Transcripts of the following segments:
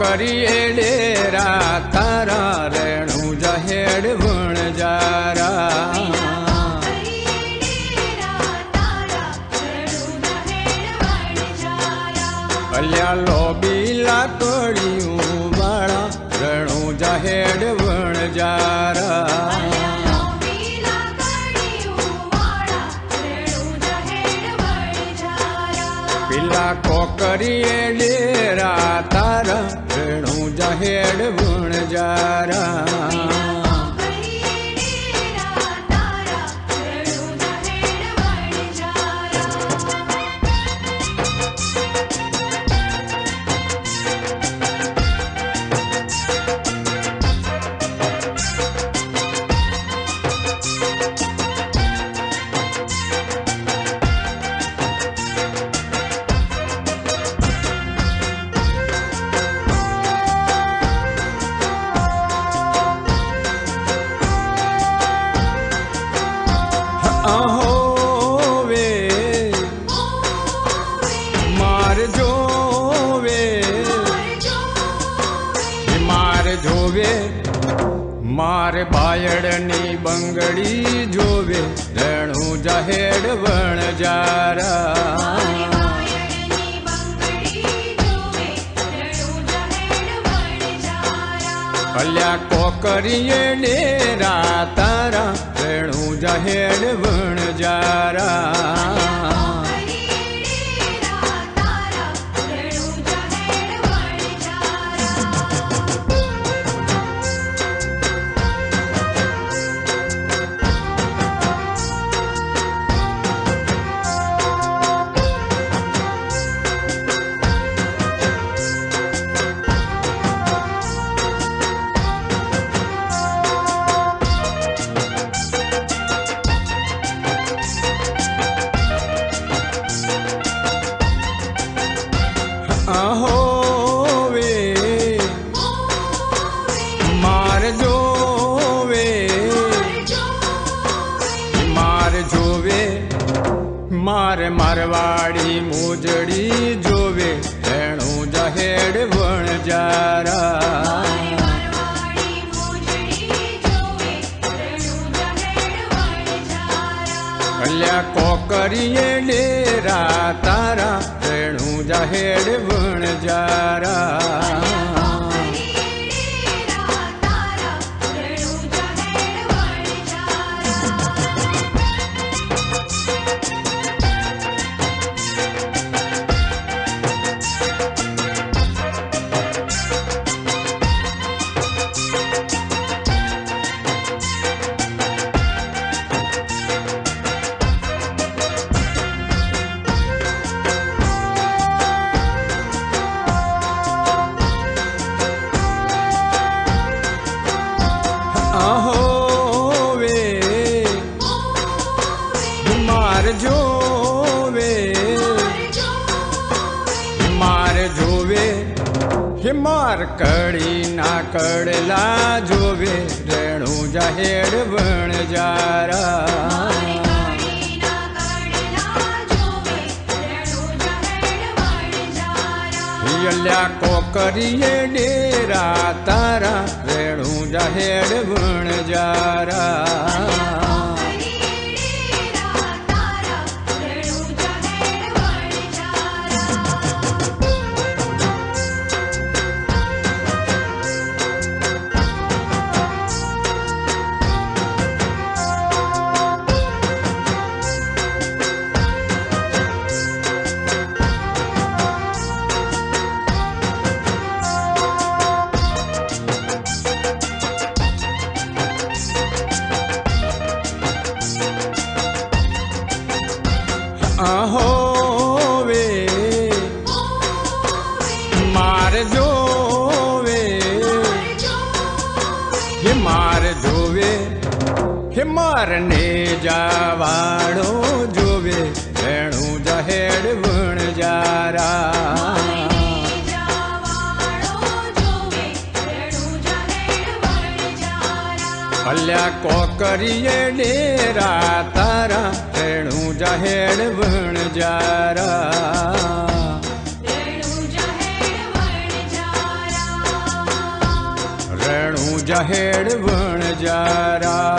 कोकरिए डेरा तारा रेणु जहेड़ वण जारा अल्या लोबीला तोड़ियों वाला रेणु जहेड़ वण जारा पिला कोकरिए डेरा तारा रेणु जहेड़ वण जारा मार बायड़नी बंगड़ी जोवे रेणु जहेड़ वण जारा अल्या कोकरिए डेरा तारा रेणु जहेड़ वण जारा मार मारवाड़ी मोजड़ी जोवे रेणु जहेड़ वण जारा अल्या कोकरिए डेरा तारा रेणु जहेड़ वण जारा मार कड़ी ना कड़ला जोवे रेणु जहेड़ वण जारा अल्या कोकरिए डेरा तारा रेणु जहेड़ वण जारा होवे मार जोवे हे मार जोवे हे मारने जावाड़ो जोवे रेणु जहेड़ वण जारा अल्या कोकरिए डेरा तारा रेणु जहेड़ वण जारा। જહેડ વણજારા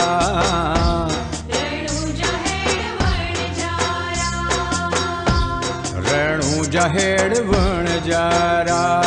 રેણુ જહેડ વણજારા